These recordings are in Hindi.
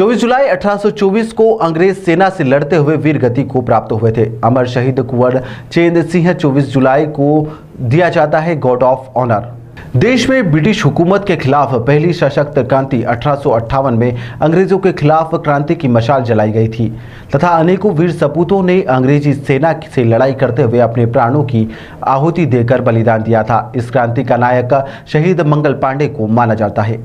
24 जुलाई 1824 को अंग्रेज सेना से लड़ते हुए वीर गति को प्राप्त हुए थे। अमर शहीद कुंवर चेंद सिंह 24 जुलाई को दिया जाता है गॉर्ड ऑफ ऑनर। देश में ब्रिटिश हुकूमत के खिलाफ पहली सशक्त क्रांति 1858 में अंग्रेजों के खिलाफ क्रांति की मशाल जलाई गई थी तथा अनेकों वीर सपूतों ने अंग्रेजी सेना से लड़ाई करते हुए अपने प्राणों की आहुति देकर बलिदान दिया था। इस क्रांति का नायक शहीद मंगल पांडे को माना जाता है।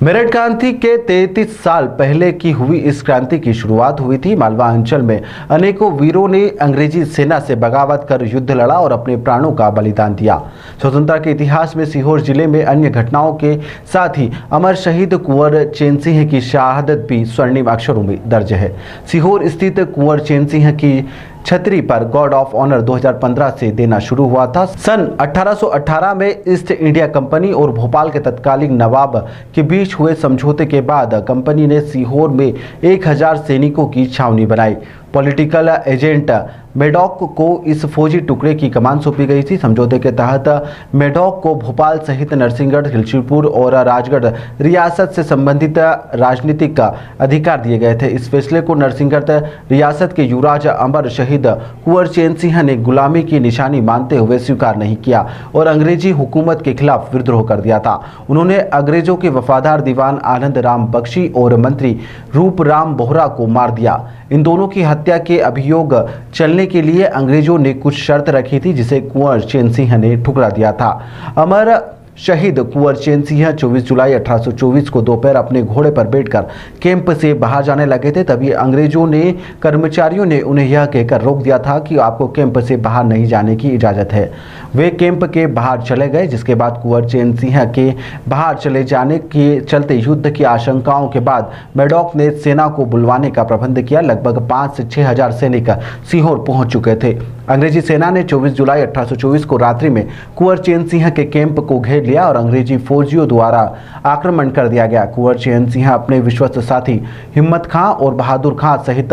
मेरठ क्रांति के 33 साल पहले की हुई इस क्रांति की शुरुआत हुई थी। मालवा अंचल में अनेकों वीरों ने अंग्रेजी सेना से बगावत कर युद्ध लड़ा और अपने प्राणों का बलिदान दिया। स्वतंत्रता के इतिहास में सीहोर जिले में अन्य घटनाओं के साथ ही अमर शहीद कुंवर चेंद सिंह की शहादत भी स्वर्णिम अक्षरों में दर्ज है। सीहोर स्थित कुंवर चेंद सिंह की छतरी पर गॉर्ड ऑफ ऑनर 2015 से देना शुरू हुआ था। सन 1818 में ईस्ट इंडिया कंपनी और भोपाल के तत्कालीन नवाब के बीच हुए समझौते के बाद कंपनी ने सीहोर में 1000 सैनिकों की छावनी बनाई। पॉलिटिकल एजेंट मेडॉक को इस फौजी टुकड़े की कमान सौंपी गई थी। समझौते के तहत मेडॉक को भोपाल सहित नरसिंहगढ़, खिलचीपुर और राजगढ़ रियासत से संबंधित राजनीतिक अधिकार दिए गए थे। इस फैसले को नरसिंहगढ़ रियासत के युवराज अमर शहीद कुंवर चेंद सिंह ने गुलामी की निशानी मानते हुए स्वीकार नहीं किया और अंग्रेजी हुकूमत के खिलाफ विद्रोह कर दिया था। उन्होंने अंग्रेजों के वफादार दीवान आनंद राम बख्शी और मंत्री रूप राम बोहरा को मार दिया। इन दोनों की हत्या के अभियोग चलने के लिए अंग्रेजों ने कुछ शर्त रखी थी जिसे कुंवर चेंद सिंह ने ठुकरा दिया था। अमर शहीद कुंवर चेंद सिंह 24 जुलाई 1824 को दोपहर अपने घोड़े पर बैठकर कैंप से बाहर जाने लगे थे। तभी अंग्रेजों ने कर्मचारियों ने उन्हें यह कहकर रोक दिया था कि आपको कैंप से बाहर नहीं जाने की इजाज़त है। वे कैंप के बाहर चले गए, जिसके बाद कुंवर चेंद सिंह के बाहर चले जाने के चलते युद्ध की आशंकाओं के बाद मेडॉक ने सेना को बुलवाने का प्रबंध किया। लगभग 5 से 6 हजार सैनिक सीहोर पहुंच चुके थे। अंग्रेजी सेना ने 24 जुलाई 1824 को रात्रि में कुंवर चेंद सिंह के कैंप को घेर लिया और अंग्रेजी फौजियों द्वारा आक्रमण कर दिया गया। कुंवर चेंद सिंह अपने विश्वस्त साथी हिम्मत खां और बहादुर खां सहित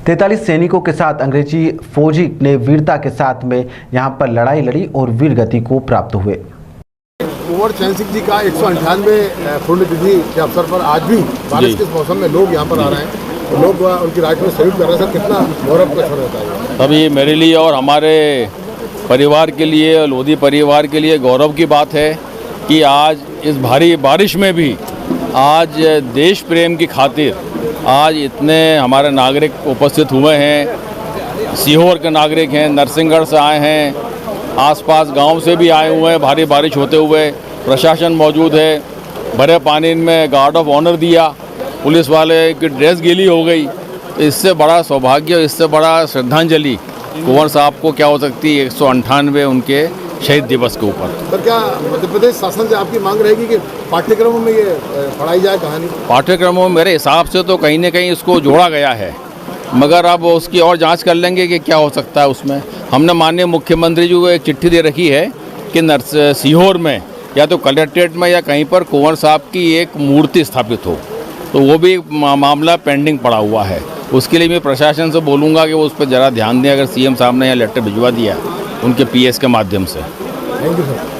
43 सैनिकों के साथ अंग्रेजी फौजी ने वीरता के साथ में यहां पर लड़ाई लड़ी और वीर गति को प्राप्त हुए। कुंवर चेंद सिंह जी का 198 पुण्यतिथि के अवसर पर आज भी बारिश के मौसम में लोग यहाँ पर आ रहे हैं, तो लोग उनकी राइट में सैल्यूट कर रहे हैं। कितना गौरव का क्षण होता है। तभी मेरे लिए और हमारे परिवार के लिए, लोधी परिवार के लिए गौरव की बात है कि आज इस भारी बारिश में भी आज देश प्रेम की खातिर आज इतने हमारे नागरिक उपस्थित हुए हैं। सीहोर के नागरिक हैं, नरसिंहगढ़ से आए हैं, आसपास गांव से भी आए हुए हैं। भारी बारिश होते हुए प्रशासन मौजूद है। भरे पानी में गार्ड ऑफ ऑनर दिया, पुलिस वाले की ड्रेस गीली हो गई। इससे बड़ा सौभाग्य, इससे बड़ा श्रद्धांजलि कुंवर साहब को क्या हो सकती है 198 उनके शहीद दिवस के ऊपर। सर, क्या मध्य प्रदेश शासन से आपकी मांग रहेगी कि पाठ्यक्रमों में ये पढ़ाई जाए कहानी? पाठ्यक्रमों में मेरे हिसाब से तो कहीं ना कहीं इसको जोड़ा गया है, मगर अब उसकी और जांच कर लेंगे कि क्या हो सकता है उसमें। हमने माननीय मुख्यमंत्री जी को एक चिट्ठी दे रखी है कि सीहोर में या तो कलेक्ट्रेट में या कहीं पर कुंवर साहब की एक मूर्ति स्थापित हो, तो वो भी मामला पेंडिंग पड़ा हुआ है। उसके लिए मैं प्रशासन से बोलूँगा कि वो उस पर ज़रा ध्यान दें। अगर सीएम साहब ने यहाँ लेटर भिजवा दिया उनके पीएस के माध्यम से। Thank you sir.